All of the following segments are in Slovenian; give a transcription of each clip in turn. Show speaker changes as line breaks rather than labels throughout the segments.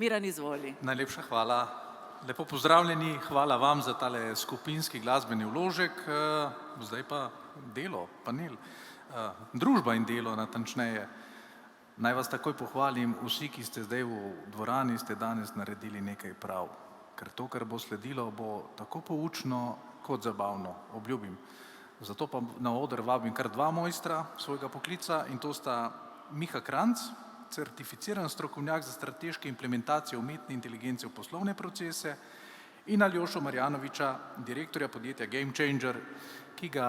Miran, izvoli.
Najlepša hvala. Lepo pozdravljeni, hvala vam za tale skupinski glasbeni vložek. Zdaj pa delo, panel. Družba in delo, natančneje. Naj vas takoj pohvalim, vsi, ki ste zdaj v dvorani, ste danes naredili nekaj prav. Ker to, kar bo sledilo, bo tako poučno kot zabavno, obljubim. Zato pa na oder vabim kar dva mojstra svojega poklica in to sta Miha Kranjc, certificiran strokovnjak za strateške implementacije umetne inteligence v poslovne procese, in Aljošo Marjanoviča, direktorja podjetja Game Changer, ki ga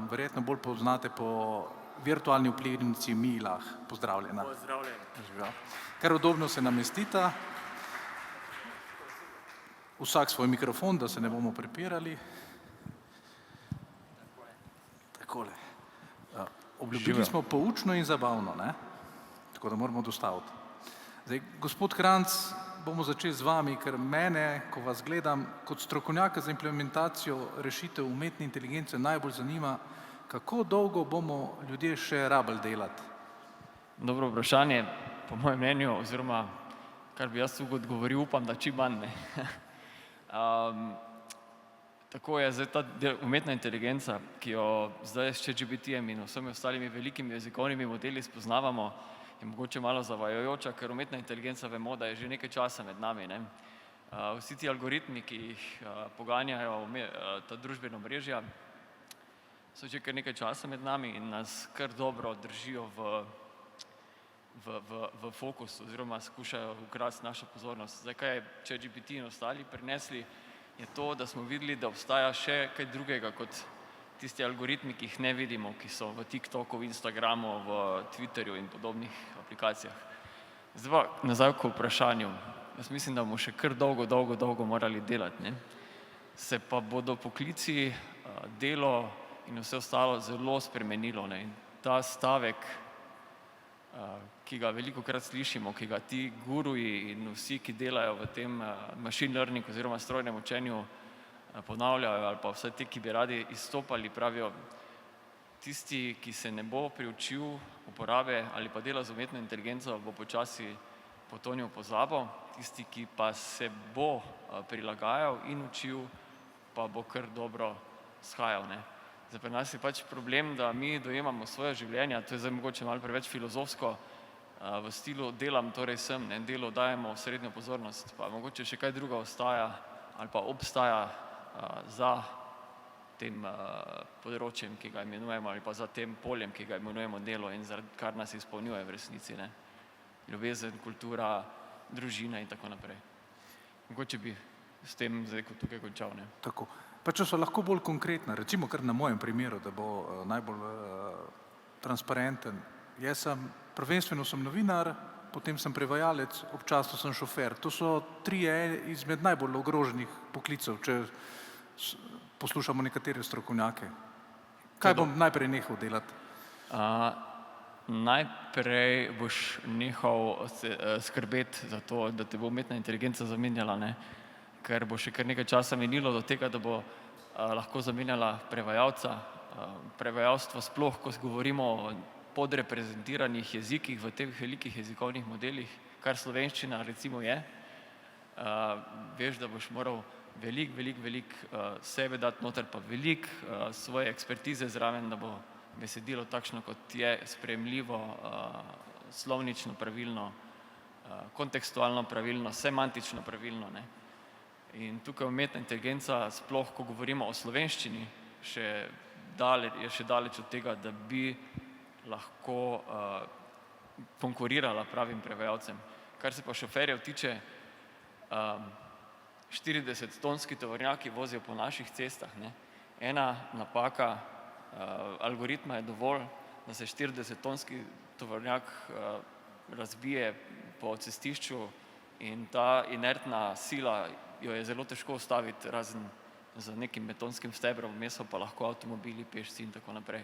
verjetno bolj poznate po virtualni vplivnici Milah. Pozdravljena.
Pozdravljen.
Kar udobno se namestita. Vsak svoj mikrofon, da se ne bomo prepirali. Takole. Obljubili smo poučno in zabavno, ne? Tako da moramo dostaviti. Zdaj, gospod Kranjc, bomo začeli z vami, ker mene, ko vas gledam, kot strokovnjaka za implementacijo rešitev umetne inteligence najbolj zanima, kako dolgo bomo ljudje še rabili delati?
Dobro vprašanje, po mojem mnenju, oziroma kar bi jaz odgovoril, upam, da čim manj, ne. Tako je zdaj ta umetna inteligenca, ki jo zdaj s ChatGPT-jem in vsemi ostalimi velikimi jezikovnimi modeli spoznavamo, je mogoče malo zavajajoča, ker umetna inteligenca vemo, da je že nekaj časa med nami, ne. Vsi ti algoritmi, ki jih poganjajo ta družbena omrežja, so že kar nekaj časa med nami in nas kar dobro držijo v fokusu oziroma skušajo ukrasti našo pozornost. Zdaj, kaj je ChatGPT in ostali prinesli, je to, da smo videli, da obstaja še kaj drugega kot tisti algoritmi, ki jih ne vidimo, ki so v TikToku, v Instagramu, v Twitterju in podobnih aplikacijah. Zdaj pa nazaj k vprašanju. Jaz mislim, da bomo še kar dolgo morali delati, ne. Se pa bodo poklici, delo in vse ostalo zelo spremenilo, ne. In ta stavek, ki ga velikokrat slišimo, ki ga ti guruji in vsi, ki delajo v tem machine learning oziroma strojnem učenju, ponavljajo, ali pa vsaj ti, ki bi radi izstopali, pravijo, tisti, ki se ne bo priučil uporabe ali pa dela z umetno inteligenco, bo počasi potonil v pozabo, tisti, ki pa se bo prilagajal in učil, pa bo kar dobro shajal, ne. Zdaj, pri nas je pač problem, da mi dojemamo svoje življenja, to je zdaj mogoče malo preveč filozofsko, v stilu delam, torej sem, ne, delu dajemo srednjo pozornost, pa mogoče še kaj druga ostaja ali pa obstaja za tem področjem, ki ga imenujemo, ali pa za tem poljem, ki ga imenujemo delo in zaradi kar nas izpolnjuje v resnici, ne. Ljubezen, kultura, družina in tako naprej. Mogoče bi s tem zdaj tukaj končal, ne.
Tako. Pa če so lahko bolj konkretna, recimo kar na mojem primeru, da bo najbolj transparenten. Prvenstveno sem novinar, potem sem prevajalec, občasno sem šofer. To so trije izmed najbolj ogroženih poklicev, če poslušamo nekatere strokovnjake. Kaj bom najprej nehal delati?
Najprej boš nehal skrbeti za to, da te bo umetna inteligenca zamenjala, ne. Ker bo še kar nekaj časa minilo do tega, da bo lahko zamenjala prevajalca. Prevajalstvo sploh, ko govorimo o podreprezentiranih jezikih v teh velikih jezikovnih modelih, kar slovenščina recimo je, veš, da boš moral veliko sebe dati noter, pa veliko svoje ekspertize zraven, da bo besedilo takšno, kot je, sprejemljivo, slovnično pravilno, kontekstualno pravilno, semantično pravilno, ne. In tukaj umetna inteligenca, sploh ko govorimo o slovenščini, je še daleč od tega, da bi lahko konkurirala pravim prevajalcem. Kar se pa šoferjev tiče, 40-tonski tovornjaki vozijo po naših cestah, ne. Ena napaka algoritma je dovolj, da se 40-tonski tovornjak razbije po cestišču in ta inertna sila jo je zelo težko ustaviti, razen z nekim betonskim stebrom, vmes so pa lahko avtomobili, pešci in tako naprej.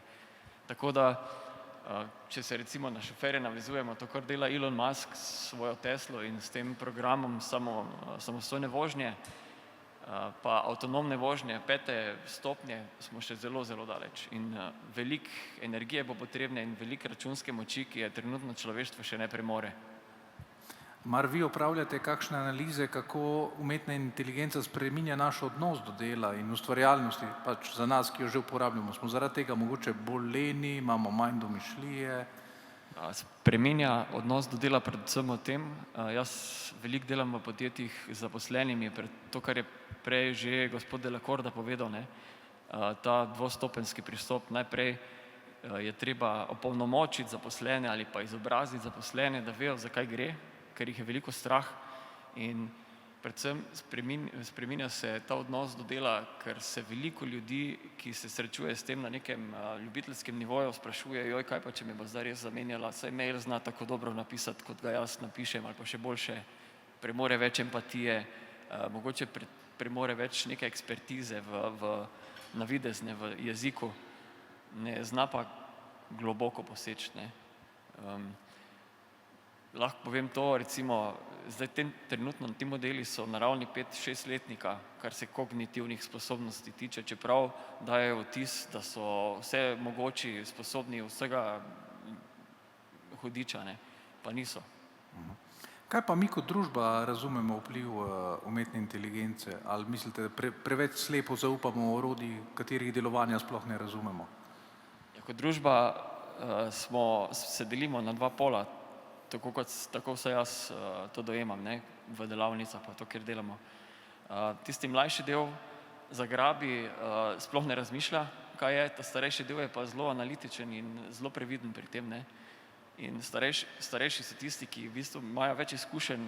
Tako da, če se recimo na šoferje navezujemo, to, kar dela Elon Musk s svojo Teslo in s tem programom samostojne vožnje, pa avtonomne vožnje 5. stopnje, smo še zelo daleč. In veliko energije bo potrebne in veliko računske moči, ki je trenutno človeštvo še ne premore.
Mar vi opravljate kakšne analize, kako umetna inteligenca spreminja naš odnos do dela in ustvarjalnosti, pač za nas, ki jo že uporabljamo? Smo zaradi tega mogoče bolj leni, imamo manj domišljije?
Spreminja odnos do dela predvsem o tem. Jaz veliko delam v podjetjih z zaposlenimi, to, kar je prej že gospod Delacorda povedal, ne, ta dvostopenjski pristop. Najprej je treba opolnomočiti zaposlene ali pa izobraziti zaposlene, da vejo, zakaj gre, ker jih je veliko strah, in predvsem spreminja se ta odnos do dela, ker se veliko ljudi, ki se srečuje s tem na nekem ljubiteljskem nivoju, sprašuje, joj, kaj pa, če me bo zdaj res zamenjala, saj mail zna tako dobro napisati, kot ga jaz napišem, ali pa še boljše, premore več empatije, mogoče premore več neke ekspertize navidezne v jeziku, ne zna pa globoko poseči, ne. Lahko povem to, recimo, zdaj trenutno ti modeli so na ravni 5-6 letnika, kar se kognitivnih sposobnosti tiče, čeprav dajejo vtis, da so vse mogoči, sposobni vsega hudiča, ne, pa niso.
Kaj pa mi kot družba razumemo vpliv umetne inteligence? Ali mislite, da preveč slepo zaupamo orodij, katerih delovanja sploh ne razumemo?
Ja, kot družba se delimo na dva pola, tako vse jaz to dojemam, ne, v delavnicah pa to, kjer delamo. Tisti mlajši del zagrabi, sploh ne razmišlja, kaj je, ta starejši del je pa zelo analitičen in zelo previden pri tem, ne. In starejši so tisti, ki v bistvu imajo več izkušenj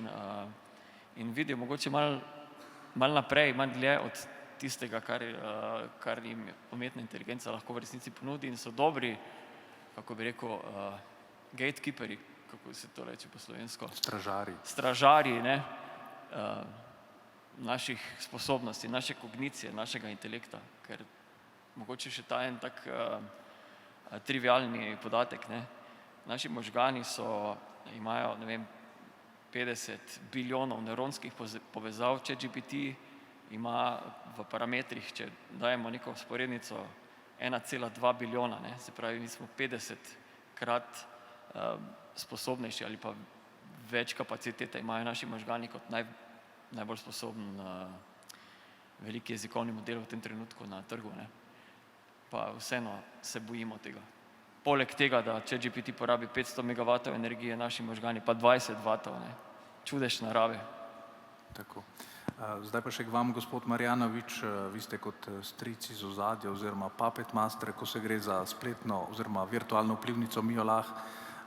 in vidijo mogoče malo naprej, malo dlje od tistega, kar jim umetna inteligenca lahko v resnici ponudi, in so dobri, kako bi rekel, gatekeeperji, kako se to reče po slovensko? Stražarji, ne, naših sposobnosti, naše kognicije, našega intelekta, ker mogoče še ta en tak trivialni podatek, ne. Naši možgani imajo, ne vem, 50 bilijonov nevronskih povezav, ChatGPT ima v parametrih, če dajemo neko vzporednico, 1,2 bilijona, ne, se pravi, mi smo 50-krat sposobnejši ali pa več kapacitete imajo naši možgani kot najbolj sposoben veliki jezikovni model v tem trenutku na trgu, ne. Pa vseeno se bojimo tega. Poleg tega, da ChatGPT porabi 500 megavatov energije, naši možgani pa 20 vatov, ne. Čudež narave.
Tako. Zdaj pa še k vam, gospod Marjanovič, vi ste kot stric iz ozadja oziroma puppet master, ko se gre za spletno oziroma virtualno vplivnico Miolah.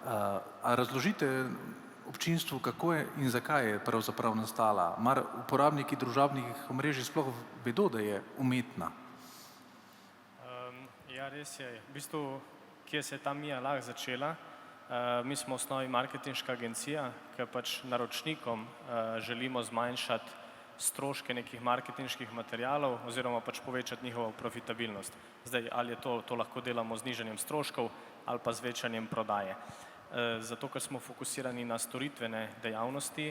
A razložite občinstvu, kako je in zakaj je pravzaprav nastala? Mar uporabniki družabnih omrežij sploh vedo, da je umetna?
Ja, res je. V bistvu, kje se je ta Miolah začela? Mi smo v osnovi marketinška agencija, ki pač naročnikom želimo zmanjšati stroške nekih marketinških materialov oziroma pač povečati njihovo profitabilnost. Zdaj, ali je to lahko delamo z nižanjem stroškov ali pa z večanjem prodaje. Zato, ker smo fokusirani na storitvene dejavnosti,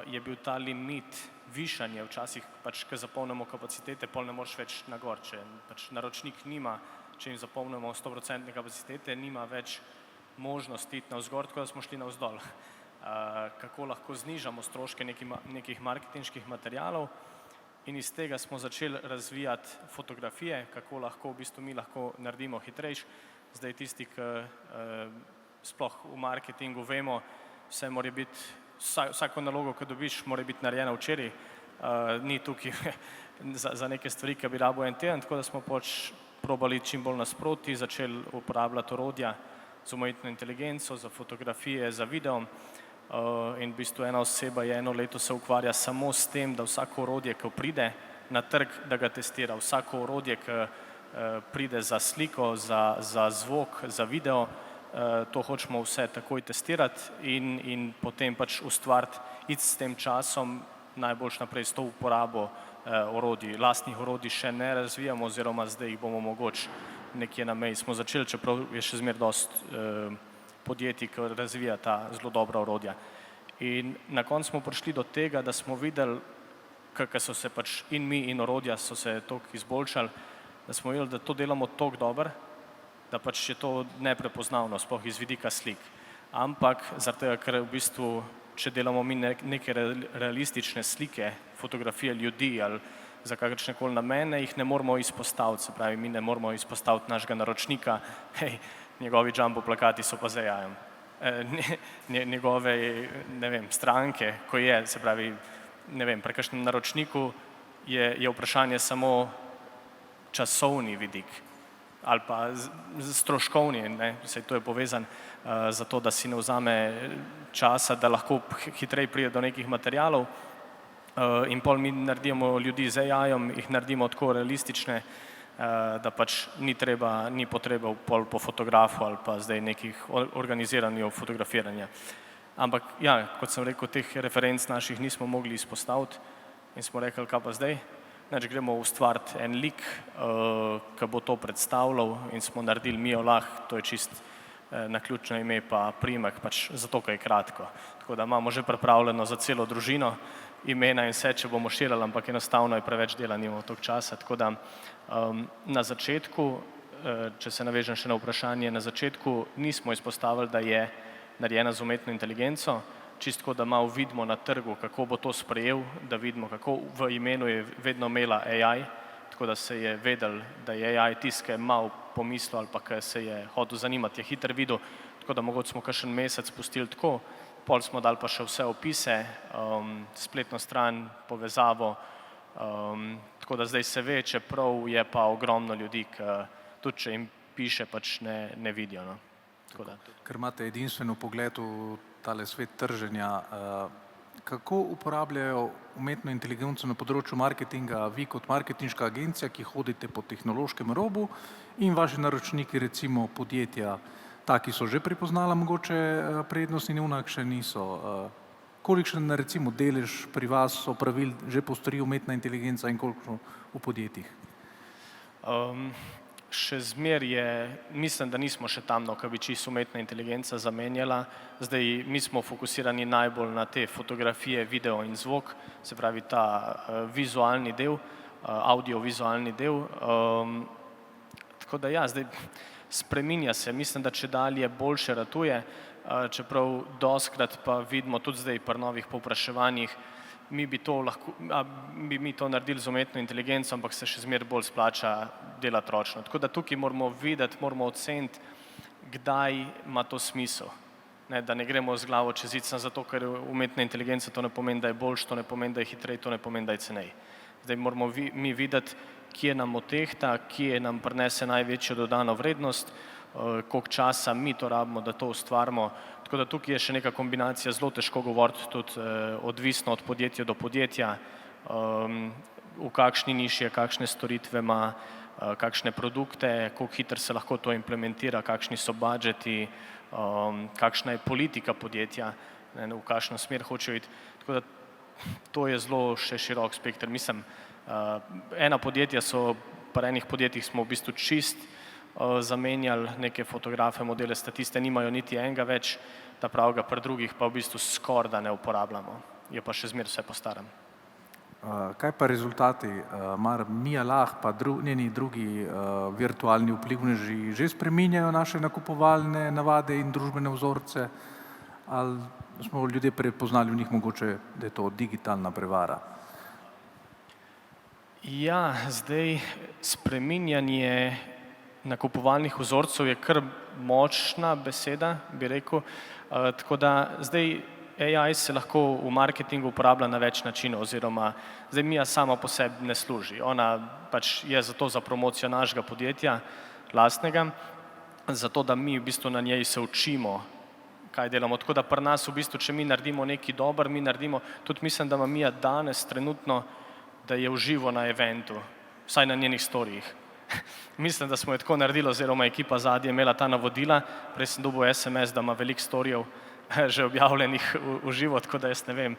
je bil ta limit višanje včasih, pač, ko zapolnimo kapacitete, pol ne moreš več nagor, če pač naročnik nima, če jim zapolnimo 100% kapacitete, nima več možnosti iti navzgor, tako da smo šli navzdol. Kako lahko znižamo stroške nekih marketinških materialov, in iz tega smo začeli razvijati fotografije, kako lahko v bistvu mi lahko naredimo hitrejš. Zdaj tisti, ki sploh v marketingu vemo, vse mora biti, vsako nalogo, ki dobiš, mora biti narejena včeraj, ni tukaj za neke stvari, ki bi rabo en teden, tako da smo pač probali čim bolj nasproti, začeli uporabljati orodja z umetno inteligenco, za fotografije, za video, in v bistvu ena oseba je eno leto se ukvarja samo s tem, da vsako orodje, ki pride na trg, da ga testira. Vsako orodje, ki pride za sliko, za zvok, za video, to hočemo vse takoj testirati in potem pač ustvariti, iti s tem časom najboljš naprej s to uporabo orodij. Lastnih orodij še ne razvijamo oziroma zdaj jih bomo mogoče nekje na meji. Smo začeli, čeprav je še zmeraj dosti podjetij, ki razvija ta zelo dobra orodja. In na koncu smo prišli do tega, da smo videli, kako so se pač in mi in orodja so se toliko izboljšali, da smo videli, da to delamo toliko dobro, da pač je to neprepoznavno, sploh iz vidika slik. Ampak zaradi tega, ker v bistvu če delamo mi neke realistične slike, fotografije ljudi ali za kakršnekoli namene, jih ne moramo izpostaviti, se pravi, mi ne moramo izpostaviti našega naročnika, hej, njegovi jumbo plakati so pa z AI-jem. Njegove, ne vem, stranke, ko je, se pravi, ne vem, pri kakšnem naročniku je vprašanje samo časovni vidik ali pa stroškovni, ne, saj to je povezan za to, da si ne vzame časa, da lahko hitreje pride do nekih materialov in pol mi naredimo ljudi z AI-jem, jih naredimo tako realistične, da pač ni potreba pol po fotografu ali pa zdaj nekih organiziranju fotografiranja. Ampak ja, kot sem rekel, teh referenc naših nismo mogli izpostaviti in smo rekli, kaj pa zdaj? Znači, gremo ustvariti en lik, ki bo to predstavljal in smo naredili Mijo Lah, to je čist naključno ime pa priimek, pač zato, ker je kratko. Tako da imamo že pripravljeno za celo družino imena in vse, če bomo širili, ampak enostavno je preveč dela, nimamo toliko časa. Tako da na začetku, če se navežem še na vprašanje, na začetku nismo izpostavili, da je narejena z umetno inteligenco, čisto da malo vidimo na trgu, kako bo to sprejel, da vidimo, kako v imenu je vedno imela AI, tako da se je vedel, da je AI tisti, ki je malo pomislil ali pa ki se je hotel zanimati, je hitro videl, tako da mogoče smo kakšen mesec pustili tako, pol smo dali pa še vse opise, spletno stran, povezavo, tako da zdaj se ve, čeprav je pa ogromno ljudi, ki tudi če jim piše, pač ne vidijo. No.
Ker imate edinstven pogled v tale svet trženja, kako uporabljajo umetno inteligenco na področju marketinga vi kot marketinška agencija, ki hodite po tehnološkem robu in vaši naročniki, recimo podjetja, taki so že prepoznala mogoče prednosti in unak še niso. Kolikšen recimo delež pri vas opravil že postori umetna inteligenca in koliko v podjetjih?
Še zmer je, mislim, da nismo še tam, ko bi čisto umetna inteligenca zamenjala. Zdaj, mi smo fokusirani najbolj na te fotografije, video in zvok, se pravi ta vizualni del, audiovizualni del. Tako da ja, zdaj spreminja se, mislim, da če dalje boljše ratuje, čeprav dostikrat pa vidimo tudi zdaj pri novih povpraševanjih, mi bi to naredili z umetno inteligenco, ampak se še zmeraj bolj splača delati ročno. Tako da tukaj moramo videti, moramo oceniti, kdaj ima to smisel. Ne, da ne gremo z glavo čez zid, zato ker umetna inteligenca to ne pomeni, da je boljše, to ne pomeni, da je hitreje, to ne pomeni, da je ceneje. Zdaj moramo mi videti, kje nam otehta, kje nam prinese največjo dodano vrednost, koliko časa mi to rabimo, da to ustvarimo. Tako da tukaj je še neka kombinacija, zelo težko govoriti, tudi odvisno od podjetja do podjetja, v kakšni niši je, kakšne storitve ima, kakšne produkte, koliko hitro se lahko to implementira, kakšni so budžeti, kakšna je politika podjetja, v kakšno smer hočejo iti. Tako da to je zelo še širok spekter. Mislim, ena podjetja so, pri enih podjetjih smo v bistvu čist zamenjali neke fotografe, modele, statiste, nimajo niti enega več, ta pravega, pri drugih pa v bistvu skoraj da ne uporabljamo. Je pa še zmeraj vse po starem.
Kaj pa rezultati? Mar Mija Lah pa njeni drugi virtualni vplivneži že spreminjajo naše nakupovalne navade in družbene vzorce? Ali smo ljudje prepoznali v njih mogoče, da je to digitalna prevara?
Ja, zdaj spreminjanje nakupovalnih vzorcev je kar močna beseda, bi rekel, tako da zdaj AI se lahko v marketingu uporablja na več načinov oziroma zdaj Mija sama po sebi ne služi, ona pač je zato za promocijo našega podjetja, lastnega, zato da mi v bistvu na njej se učimo, kaj delamo, tako da pri nas v bistvu, če mi naredimo nekaj dober, mi naredimo, tudi mislim, da ima Mija danes trenutno, da je v živo na eventu, vsaj na njenih storijih. Mislim, da smo jo tako naredili, oziroma ekipa zadnje imela ta navodila, prej sem dobil SMS, da ima veliko storijev že objavljenih v živo, tako da jaz ne vem,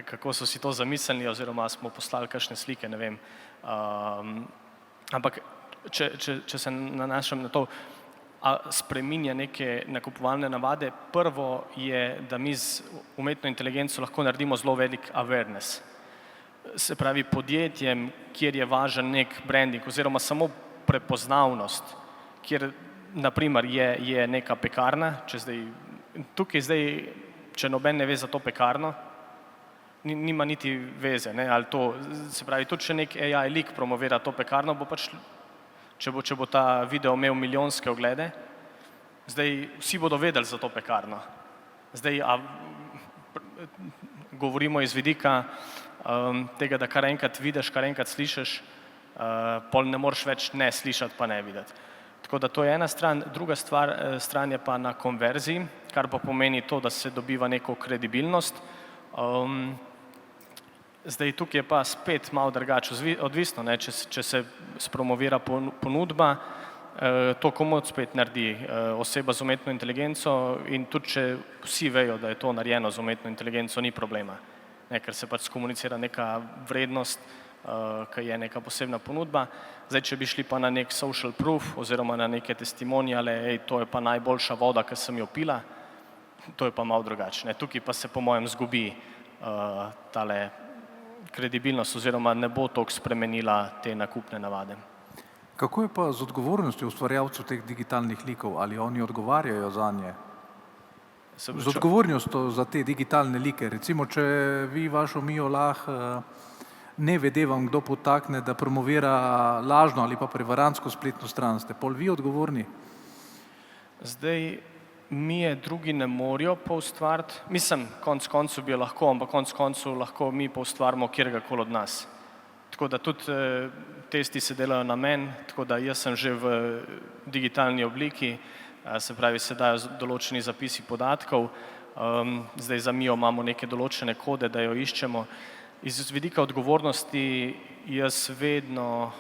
kako so si to zamislili, oziroma smo poslali kakšne slike, ne vem. Ampak, če se nanašam na to, spreminja neke nakupovalne navade, prvo je, da mi z umetno inteligenco lahko naredimo zelo velik awareness. Se pravi podjetjem, kjer je važen nek branding oziroma samo prepoznavnost, kjer naprimer je neka pekarna, tukaj zdaj če noben ne ve za to pekarno, nima niti veze, ne, ali to, se pravi, tudi če nek AI lik promovira to pekarno, bo pač, če bo ta video imel milijonske oglede, zdaj vsi bodo vedeli za to pekarno. Zdaj, govorimo iz vidika tega, da kar enkrat vidiš, kar enkrat slišiš, pol ne moreš več ne slišati pa ne videti. Tako da to je ena stran, druga stran je pa na konverziji, kar pa pomeni to, da se dobiva neko kredibilnost. Zdaj tukaj je pa spet malo drugače odvisno, ne, če se spromovira ponudba, to komot spet naredi oseba z umetno inteligenco in tudi če vsi vejo, da je to narejeno z umetno inteligenco, ni problema, ne, ker se pač skomunicira neka vrednost, ki je neka posebna ponudba. Zdaj, če bi šli pa na nek social proof oziroma na neke testimoniale, to je pa najboljša voda, ki sem jo pila, to je pa malo drugače. Tukaj pa se po mojem zgubi tale kredibilnost oziroma ne bo toliko spremenila te nakupne navade.
Kako je pa z odgovornostjo ustvarjalcev teh digitalnih likov? Ali oni odgovarjajo zanje? Z odgovornostjo za te digitalne like, recimo, če vi vašo Mijo Lah ne vede vam kdo potakne, da promovira lažno ali pa prevarantsko spletno stran, ste pol vi odgovorni?
Zdaj, mi drugi ne morajo poustvariti, mislim, konec koncev bi jo lahko, ampak konec koncev lahko mi poustvarimo kjerkoli od nas. Tako da tudi testi se delajo na meni, tako da jaz sem že v digitalni obliki, se pravi, se dajo določeni zapisi podatkov, zdaj za Mijo imamo neke določene kode, da jo iščemo. Iz vidika odgovornosti jaz vedno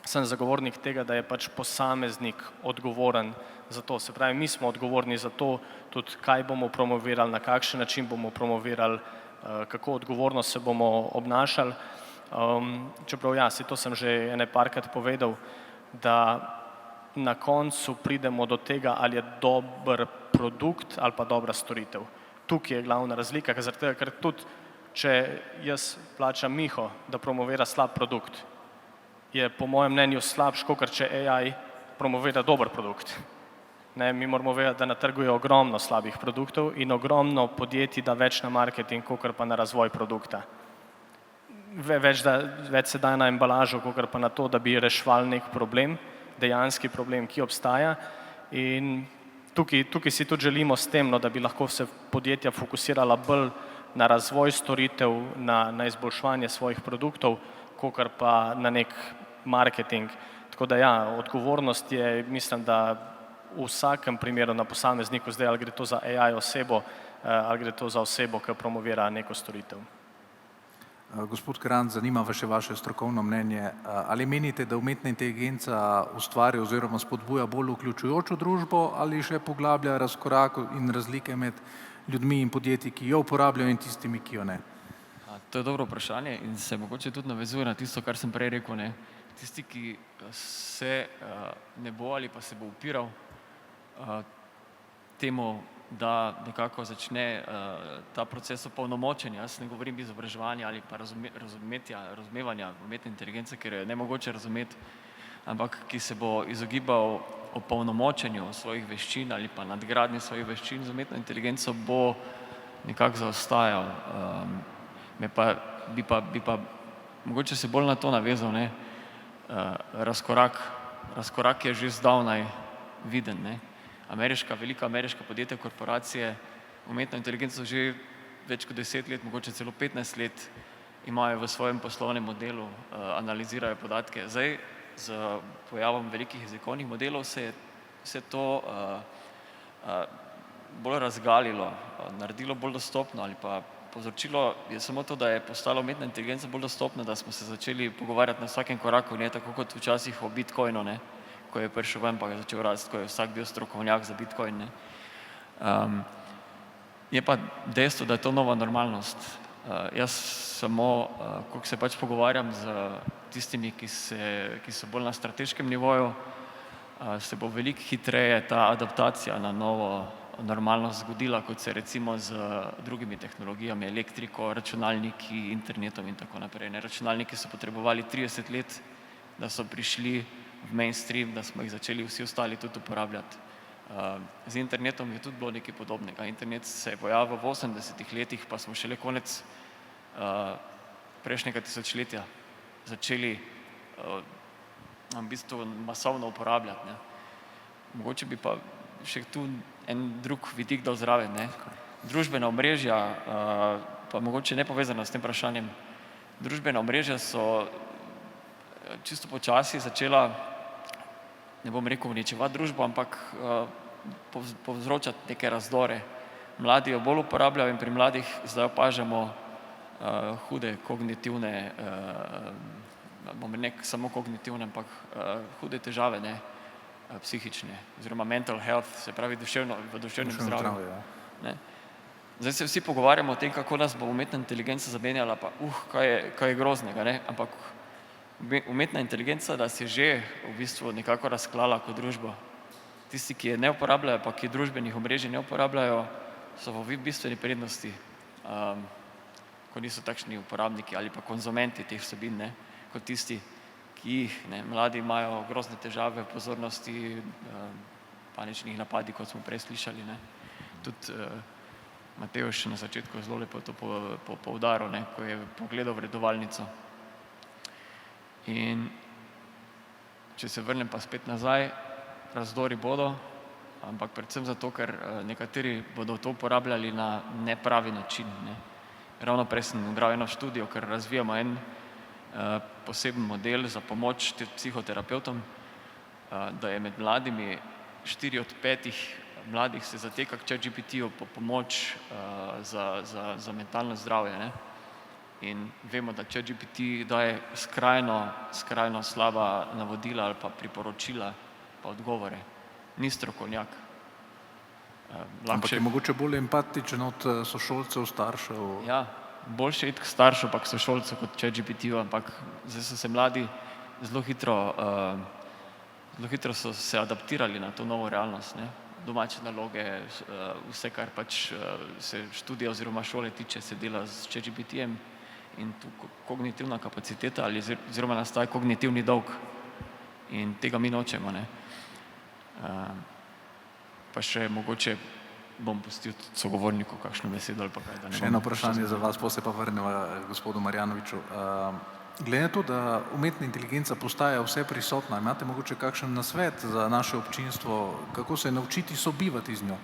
sem zagovornik tega, da je pač posameznik odgovoren za to. Se pravi, mi smo odgovorni za to, tudi kaj bomo promovirali, na kakšen način bomo promovirali, kako odgovorno se bomo obnašali. Čeprav ja, to sem že ene parkrat povedal, da na koncu pridemo do tega, ali je dober produkt ali pa dobra storitev. Tukaj je glavna razlika, ker tudi če jaz plačam Miho, da promovira slab produkt, je po mojem mnenju slabš, kakor če AI promovira dober produkt. Ne, mi moramo vedeti, da na trgu je ogromno slabih produktov in ogromno podjetij da več na marketing, kakor pa na razvoj produkta. Več se daje na embalažo, kakor pa na to, da bi reševali nek problem, dejanski problem, ki obstaja. In tukaj si tudi želimo s tem, da bi lahko se podjetja fokusirala bolj na razvoj storitev, na izboljševanje svojih produktov, kakor pa na nek marketing. Tako da ja, odgovornost je, mislim, da v vsakem primeru na posamezniku, zdaj ali gre to za AI osebo, ali gre to za osebo, ki promovira neko storitev.
Gospod Krajnc, zanima vas še vaše strokovno mnenje. Ali menite, da umetna inteligenca ustvarja oziroma spodbuja bolj vključujočo družbo ali še poglablja razkorak in razlike med ljudmi in podjetji, ki jo uporabljajo in tistimi, ki jo ne?
To je dobro vprašanje in se mogoče tudi navezuje na tisto, kar sem prej rekel. Tisti, ki se ne bo ali pa se bo upiral temu, da nekako začne ta proces opolnomočenja, jaz ne govorim izobraževanja ali pa razumevanja umetne inteligence, ker je nemogoče razumeti, ampak ki se bo izogibal opolnomočenju svojih veščin ali pa nadgradnji svojih veščin z umetno inteligenco, bo nekako zaostajal. Bi pa mogoče se bolj na to navezal, razkorak je že zdavnaj viden. Velika ameriška podjetja, korporacije, umetno inteligenco že več kot 10 let, mogoče celo 15 let imajo v svojem poslovnem modelu, analizirajo podatke. Zdaj, z pojavom velikih jezikovnih modelov se je vse to bolj razgalilo, naredilo bolj dostopno ali pa povzročilo je samo to, da je postala umetna inteligenca bolj dostopna, da smo se začeli pogovarjati na vsakem koraku, ne tako kot včasih o Bitcoinu, ko je prišel ven pa je začel rasti, ko je vsak bil strokovnjak za Bitcoin. Je pa dejstvo, da je to nova normalnost. Jaz samo, koliko se pač pogovarjam z tistimi, ki so bolj na strateškem nivoju, se bo veliko hitreje ta adaptacija na novo normalnost zgodila, kot se recimo z drugimi tehnologijami, elektriko, računalniki, internetom in tako naprej. Računalniki so potrebovali 30 let, da so prišli v mainstream, da smo jih začeli vsi ostali tudi uporabljati. Z internetom je tudi bilo nekaj podobnega. Internet se je pojavil v 80-ih letih, pa smo šele konec prejšnjega tisočletja začeli v bistvu masovno uporabljati. Ne. Mogoče bi pa še tu en drug vidik dal zraven. Ne. Družbena omrežja, pa mogoče ne povezano s tem vprašanjem, družbena omrežja so čisto počasi začela, ne bom rekel uničevati družbo, ampak povzročati neke razdore. Mladi jo bolj uporabljajo in pri mladih zdaj opažamo hude kognitivne, bom ne samo kognitivne, ampak hude težave, ne, psihične, oziroma mental health, se pravi v duševnem zdravju. Ne. Zdaj se vsi pogovarjamo o tem, kako nas bo umetna inteligenca zamenjala, pa kaj je groznega, ne, ampak umetna inteligenca nas je že v bistvu nekako razklala kot družbo. Tisti, ki je ne uporabljajo, pa ki družbenih omrežij ne uporabljajo, so v bistveni prednosti, ko niso takšni uporabniki ali pa konzumenti teh vsebin, ne, kot tisti, ki jih, ne, mladi imajo grozne težave, pozornosti, paničnih napadih, kot smo prej slišali, ne. Tudi Matevž na začetku je zelo lepo to poudaril, ne, ko je pogledal vredovalnico. In če se vrnem pa spet nazaj, razdori bodo, ampak predvsem zato, ker nekateri bodo to uporabljali na nepravi način. Ne. Ravno prej sem bral eno študijo, ker razvijamo en poseben model za pomoč psihoterapeutom, da je med mladimi 4 od 5 mladih se zateka k ChatGPT-ju po pomoč za mentalno zdravje. Ne. In vemo, da ChatGPT daje skrajno slaba navodila ali pa priporočila, pa odgovore. Ni strokovnjak.
Ampak je mogoče bolj empatičen od sošolcev, staršev?
Ja, boljše iti k staršu pa k sošolcu kot ChatGPT-ju, ampak zdaj so se mladi zelo hitro so se adaptirali na to novo realnost, ne. Domače naloge, vse, kar pač se študija oziroma šole tiče, se dela s ChatGPT-jem in tu kognitivna kapaciteta oziroma nastaja kognitivni dolg in tega mi nočemo, ne. Pa še mogoče bom pustil sogovorniku kakšno besedo ali pa kaj, da ne bom.
Še eno vprašanje za vas, potem se pa vrneva gospodu Marjanoviču. Glede na to, da umetna inteligenca postaja vse prisotna, imate mogoče kakšen nasvet za naše občinstvo, kako se naučiti sobivati z njo?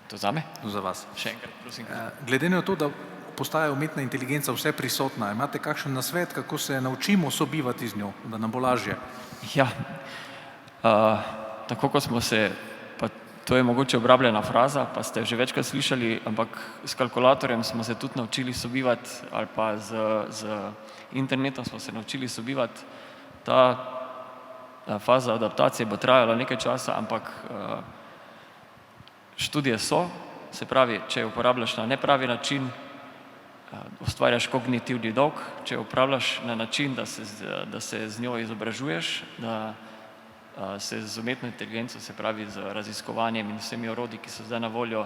To zame?
Za vas.
Še enkrat, prosim.
Glede na to, da postaja umetna inteligenca vse prisotna, imate kakšen nasvet, kako se naučimo sobivati z njo, da nam bo lažje?
Ja, tako kot smo se, pa to je mogoče obrabljena fraza, pa ste že večkrat slišali, ampak s kalkulatorjem smo se tudi naučili sobivati ali pa z internetom smo se naučili sobivati. Ta faza adaptacije bo trajala nekaj časa, ampak študije so, se pravi, če jo uporabljaš na nepravi način, ustvarjaš kognitivni dolg, če jo uporabljaš na način, da se z njo izobražuješ, da se z umetno inteligenco, se pravi z raziskovanjem in vsemi orodji, ki so zdaj na voljo,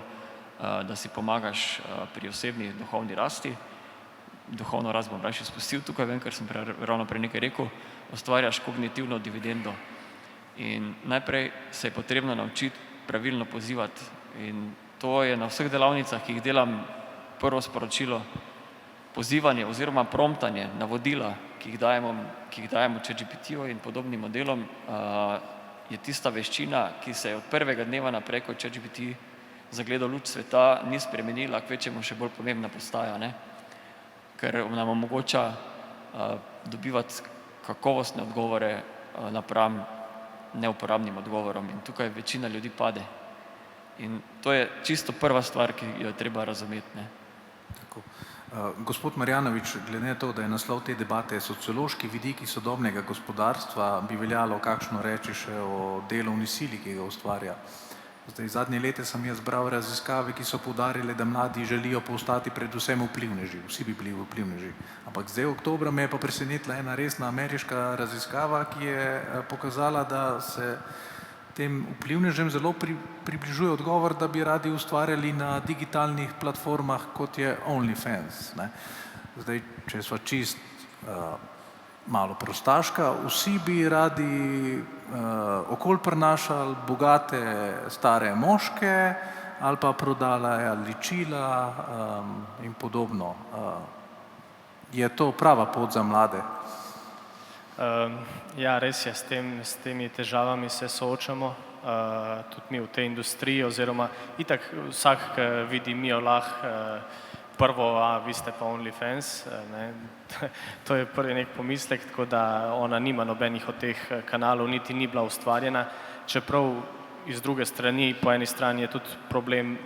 da si pomagaš pri osebni duhovni rasti. Duhovno rast bom raje spustil tukaj ven, ker sem ravno prej nekaj rekel, ustvarjaš kognitivno dividendo. In najprej se je potrebno naučiti pravilno pozivati in to je na vseh delavnicah, ki jih delam, prvo sporočilo, pozivanje oziroma promptanje, navodila, ki jih dajemo ChatGPT-ju in podobnim modelom, je tista veščina, ki se je od prvega dneva naprej, ko ChatGPT zagledal luč sveta, ni spremenila, kvečjemu še bolj pomembna postaja, ne? Ker nam omogoča dobivati kakovostne odgovore napram neuporabnim odgovorom in tukaj večina ljudi pade. In to je čisto prva stvar, ki jo je treba razumeti, ne.
Tako. Gospod Marjanovič, glede na to, da je naslov te debate sociološki vidiki sodobnega gospodarstva, bi veljalo kakšno reči še o delovni sili, ki ga ustvarja. Zdaj, zadnje leta sem jaz bral raziskave, ki so poudarile, da mladi želijo postati predvsem vplivneži, vsi bi bili vplivneži. Ampak zdaj oktobra me je pa presenetila ena resna ameriška raziskava, ki je pokazala, da se tem vplivnežem zelo približuje odgovor, da bi radi ustvarjali na digitalnih platformah, kot je OnlyFans, ne. Zdaj, če sva čist malo prostaška, vsi bi radi okoli prinašali bogate stare moške ali pa prodala ličila in podobno. Je to prava pot za mlade?
Ja, res je, s temi težavami se soočamo, tudi mi v tej industriji, oziroma itak vsak, ki vidi Mijo Lah, prvo, vi ste pa OnlyFans, ne, to je prvi nek pomislek, tako da ona nima nobenih od teh kanalov, niti ni bila ustvarjena, čeprav iz druge strani, po eni strani je tudi problem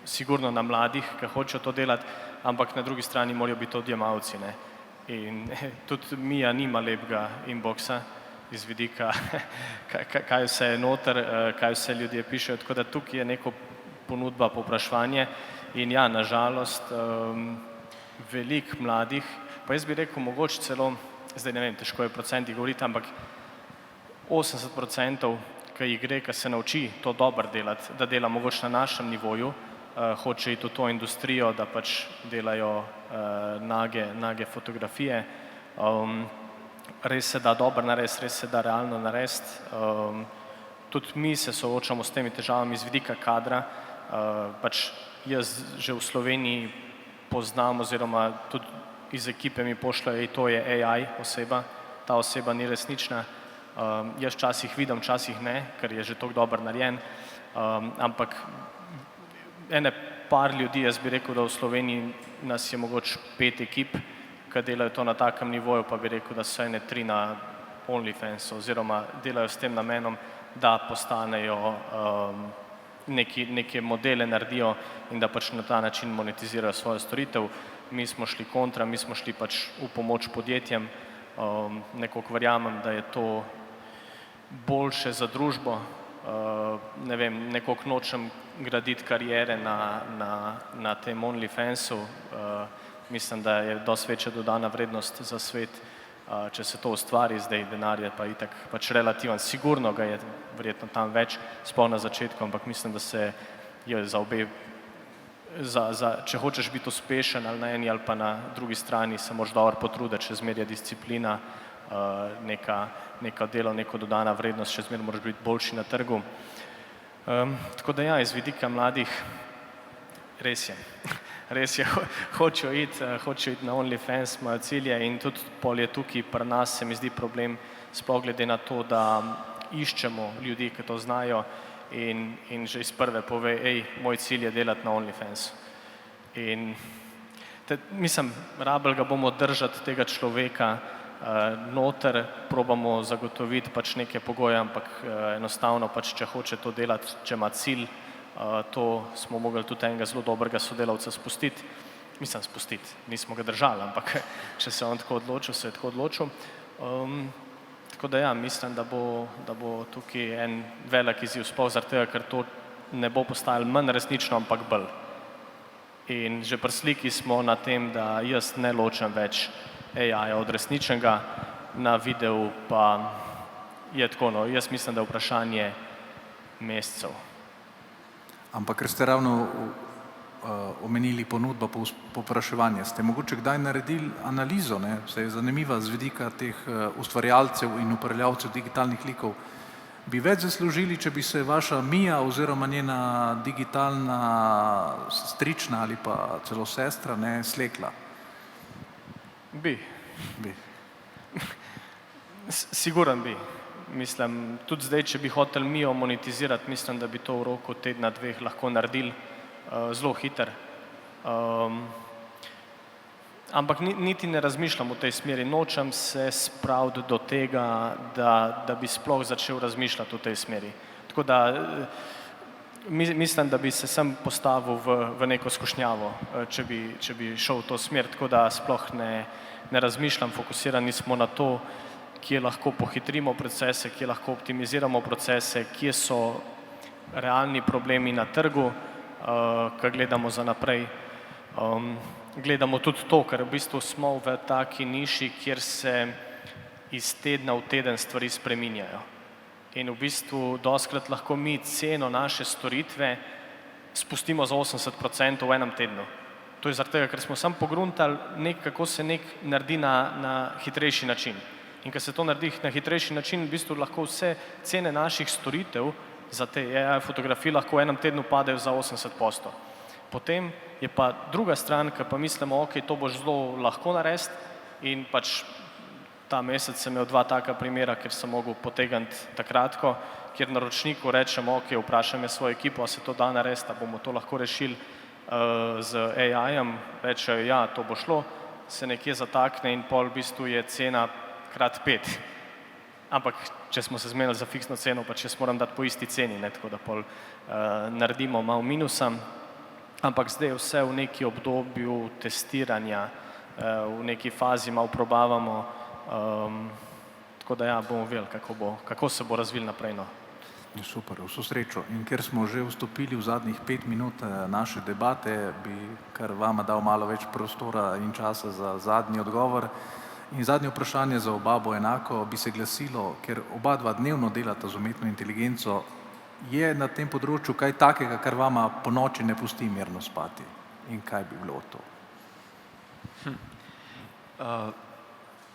sigurno na mladih, ki hočejo to delati, ampak na drugi strani morajo biti odjemalci, ne. In tudi Mija nima lepega inboxa iz vidika, kaj vse je noter, kaj vse ljudje pišejo, tako da tukaj je neko ponudba, povpraševanje in ja, nažalost, veliko mladih, pa jaz bi rekel mogoče celo, zdaj ne vem, težko je procenti govoriti, ampak 80%, ki jih gre, ki se nauči to dobro delati, da dela mogoče na našem nivoju, hoče iti v to industrijo, da pač delajo nage fotografije. Res se da dobro narediti, res se da realno narediti. Tudi mi se soočamo s temi težavami z vidika kadra. Pač jaz že v Sloveniji poznam oziroma tudi iz ekipe mi pošljajo, to je AI oseba, ta oseba ni resnična. Jaz včasih vidim, včasih ne, ker je že toliko dobro narejen, ampak ene par ljudi, jaz bi rekel, da v Sloveniji nas je mogoče 5 ekip, ki delajo to na takem nivoju, pa bi rekel, da so ene 3 na OnlyFansu oziroma delajo s tem namenom, da postanejo neke modele naredijo in da pač na ta način monetizirajo svojo storitev. Mi smo šli kontra, mi smo šli pač v pomoč podjetjem, nekako verjamem, da je to boljše za družbo, ne vem, nekako nočem graditi kariere na tem OnlyFansu, mislim, da je dosti večja dodana vrednost za svet, če se to ustvari, zdaj denar je pa itak pač relativen, sigurno ga je verjetno tam več, sploh na začetku, ampak mislim, da se je za obe, če hočeš biti uspešen ali na eni ali pa na drugi strani, se moraš dobro potruditi, še zmeraj je disciplina, neka delo, neko dodana vrednost, še zmeraj moraš biti boljši na trgu. Tako da ja, iz vidika mladih, res je, hočejo iti na OnlyFans, imajo cilje in tudi pol je tukaj pri nas, se mi zdi problem, sploh glede na to, da iščemo ljudi, ki to znajo in že iz prve pove, moj cilj je delati na OnlyFans. In mislim, rabili ga bomo držati tega človeka noter, probamo zagotoviti pač neke pogoje, ampak enostavno pač, če hoče to delati, če ima cilj, to smo mogli tudi enega zelo dobrega sodelavca spustiti. Mislim spustiti, nismo ga držali, ampak če se on tako odločil, se je tako odločil. Tako da ja, mislim, da bo tukaj en velik izziv, sploh zaradi tega, ker to ne bo postajalo manj resnično, ampak bolj. In že pri sliki smo na tem, da jaz ne ločem več AI-ja od resničnega, na videu pa je tako, no, jaz mislim, da je vprašanje mesecev.
Ampak ker ste ravno omenili ponudbo, povpraševanje, ste mogoče kdaj naredili analizo, ne, se je zanimiva z vidika teh ustvarjalcev in upravljavcev digitalnih likov, bi več zaslužili, če bi se vaša Mija oziroma njena digitalna sestrična ali pa celo sestra, ne, slekla?
Bi. Siguren bi. Mislim, tudi zdaj, če bi hotel Mijo monetizirati, mislim, da bi to v roku tedna, 2 lahko naredili zelo hitro. Ampak niti ne razmišljam v tej smeri, nočem se spraviti do tega, da bi sploh začel razmišljati v tej smeri. Tako da mislim, da bi se sem postavil v neko skušnjavo, če bi šel v to smer, tako da sploh ne razmišljam, fokusirani smo na to, kje lahko pohitrimo procese, kje lahko optimiziramo procese, kje so realni problemi na trgu, ko gledamo za naprej. Gledamo tudi to, ker v bistvu smo v taki niši, kjer se iz tedna v teden stvari spreminjajo. In v bistvu dostikrat lahko mi ceno naše storitve spustimo za 80% v enem tednu. To je zaradi tega, ker smo samo pogruntali, kako se naredi na hitrejši način. In ko se to naredi na hitrejši način, v bistvu lahko vse cene naših storitev za te AI fotografije lahko v enem tednu padejo za 80%. Potem je pa druga stran, ki pa mislimo, ok, to boš zelo lahko narediti in pač ta mesec sem imel 2 taka primera, ker sem mogel potegniti takratko, kjer naročniku rečemo, ok, vprašam je svojo ekipo, a se to da narediti, a bomo to lahko rešili z AI-jem, rečejo, ja, to bo šlo, se nekje zatakne in pol v bistvu je cena krat 5. Ampak, če smo se zmenili za fiksno ceno, pa če moram dati po isti ceni, ne, tako da pol naredimo malo minusa. Ampak zdaj je vse v neki obdobju testiranja, v neki fazi malo probavamo, tako da ja, bomo videli, kako se bo razvil naprej. No.
Super, vso srečo. In ker smo že vstopili v zadnjih 5 minut naše debate, bi kar vama dal malo več prostora in časa za zadnji odgovor. In zadnje vprašanje za oba bo enako, bi se glasilo, ker oba dva dnevno delata z umetno inteligenco, je na tem področju kaj takega, kar vama po noči ne pusti mirno spati? In kaj bi bilo to?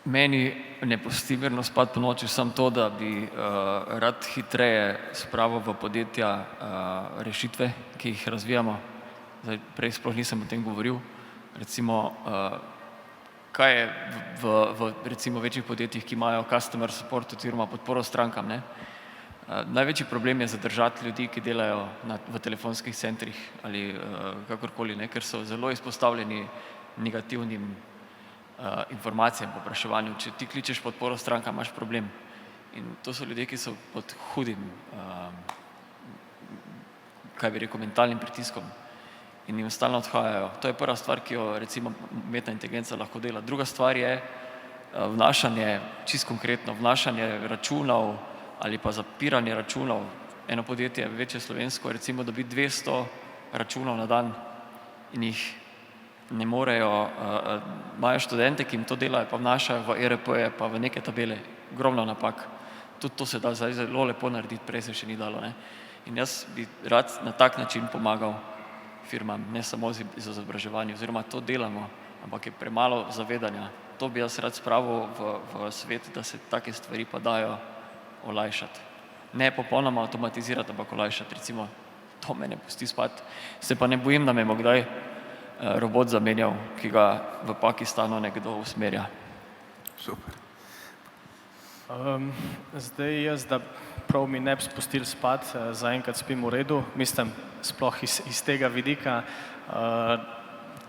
Meni ne pusti mirno spati po noči samo to, da bi rad hitreje spravil v podjetja rešitve, ki jih razvijamo. Zdaj, prej sploh nisem o tem govoril. Recimo, kaj je v recimo večjih podjetjih, ki imajo customer support oziroma podporo strankam, ne? Največji problem je zadržati ljudi, ki delajo v telefonskih centrih ali kakorkoli, ne? Ker so zelo izpostavljeni negativnim informacijam, povpraševanju. Če ti kličeš podporo strankam, imaš problem. In to so ljudje, ki so pod hudim, kaj bi rekel, mentalnim pritiskom in jim stalno odhajajo. To je prva stvar, ki jo recimo umetna inteligenca lahko dela. Druga stvar je vnašanje, čisto konkretno, vnašanje računov ali pa zapiranje računov. Eno podjetje, večje slovensko, recimo dobi 200 računov na dan in jih ne morejo, imajo študente, ki jim to delajo, pa vnašajo v ERP-je, pa v neke tabele, ogromno napak. Tudi to se da zdaj zelo lepo narediti, prej se še ni dalo, ne. In jaz bi rad na tak način pomagal firmam, ne samo z izobraževanjem, oziroma to delamo, ampak je premalo zavedanja. To bi jaz rad spravil v svet, da se take stvari pa dajo olajšati. Ne popolnoma avtomatizirati, ampak olajšati. Recimo, to me ne pusti spati. Se pa ne bojim, da me bo kdaj robot zamenjal, ki ga v Pakistanu nekdo usmerja.
Super.
Zdaj jaz, da prav mi ne bi spustili spati, zaenkrat spim v redu, mislim, sploh iz tega vidika,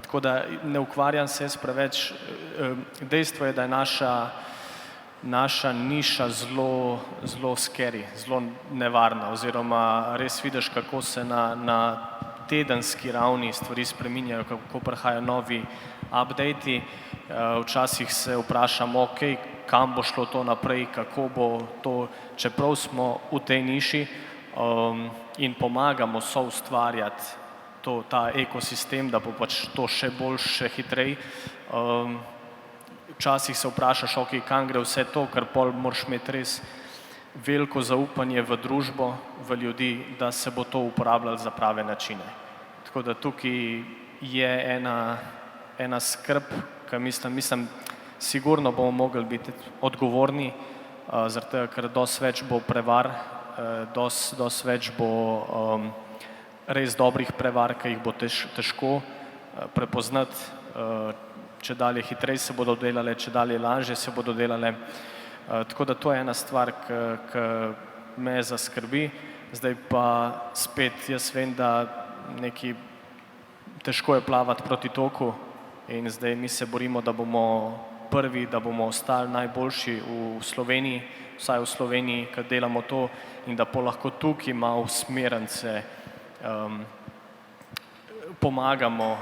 tako da ne ukvarjam se s preveč. Dejstvo je, da je naša niša zelo scary, zelo nevarna, oziroma res vidiš, kako se na tedenski ravni stvari spreminjajo, kako prihajajo novi updatei. Včasih se vprašam, ok, kam bo šlo to naprej, kako bo to, čeprav smo v tej niši in pomagamo soustvarjati ta ekosistem, da bo pač to še boljše, še hitrej. Včasih se vprašaš, ok, kam gre vse to, ker pol moraš imeti res veliko zaupanje v družbo, v ljudi, da se bo to uporabljalo za prave načine. Tako da tukaj je ena skrb, ki mislim, sigurno bomo mogli biti odgovorni, zaradi tega, ker dosti več bo prevar, dosti več bo res dobrih prevar, ki jih bo težko prepoznati, če dalje hitreje se bodo delale, če dalje lažje se bodo delale. Tako da to je ena stvar, ki me zaskrbi. Zdaj pa spet, jaz vem, da težko je plavati proti toku in zdaj mi se borimo, da bomo prvi, da bomo ostali najboljši v Sloveniji, vsaj v Sloveniji, ki delamo to in da lahko tukaj malo usmerjence pomagamo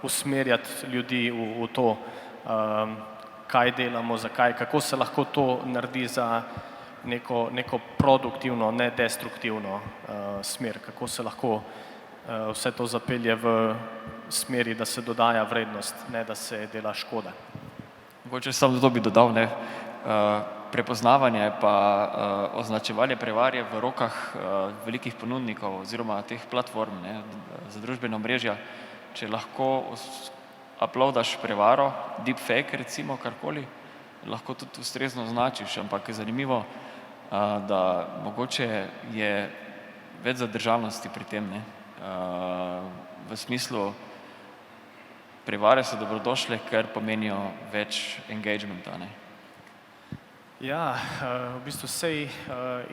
usmerjati ljudi v to, kaj delamo, zakaj, kako se lahko to naredi za neko produktivno, ne destruktivno smer, kako se lahko vse to zapelje v smeri, da se dodaja vrednost, ne da se dela škoda.
Mogoče samo to bi dodal, ne, prepoznavanje pa označevanje prevar je v rokah velikih ponudnikov oziroma teh platform, ne, za družbena omrežja. Če lahko uploadaš prevaro, deepfake recimo, karkoli, lahko tudi ustrezno označiš, ampak je zanimivo, da mogoče je več zadržanosti pri tem, ne? V smislu, prevare so dobrodošle, ker pomenijo več engagementa, ne?
Ja, v bistvu sej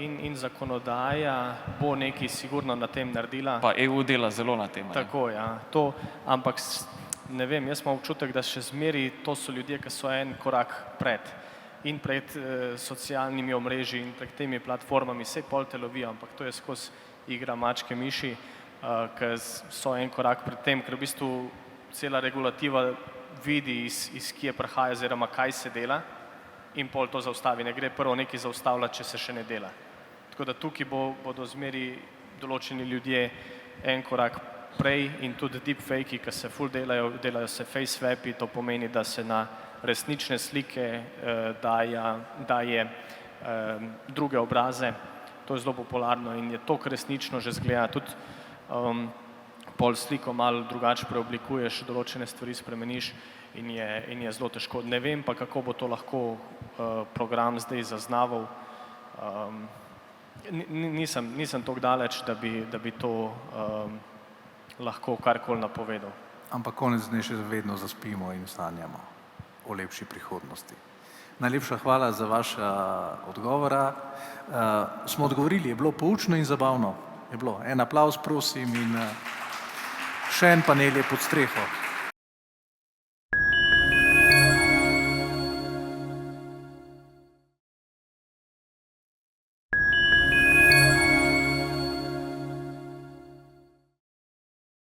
in zakonodaja bo nekaj sigurno na tem naredila.
Pa EU dela zelo na tem, ne?
Tako, ja, to, ampak ne vem, jaz imam občutek, da še zmeri to so ljudje, ki so en korak pred in pred socialnimi omrežji in pred temi platformami, sej pol te lovijo, ampak to je skozi igra mačke miši, ki so en korak pred tem, ker v bistvu cela regulativa vidi iz kje prihaja oziroma kaj se dela in pol to zaustavi. Ne gre prvo nekaj zaustavljati, če se še ne dela. Tako da tukaj bodo zmeri določeni ljudje en korak prej in tudi deepfakei, ki se ful delajo se face swapi, to pomeni, da se na resnične slike daje druge obraze. To je zelo popularno in je toliko resnično že zgleda. Tudi pol sliko malo drugače preoblikuješ, določene stvari spremeniš in je zelo težko. Ne vem pa, kako bo to lahko program zdaj zaznaval. Nisem toliko daleč, da bi to lahko karkoli napovedal.
Ampak konec dne še vedno zaspimo in sanjamo o lepši prihodnosti. Najlepša hvala za vaša odgovora. Smo odgovorili, je bilo poučno in zabavno. Je bilo. En aplavz prosim in še en panel je pod streho.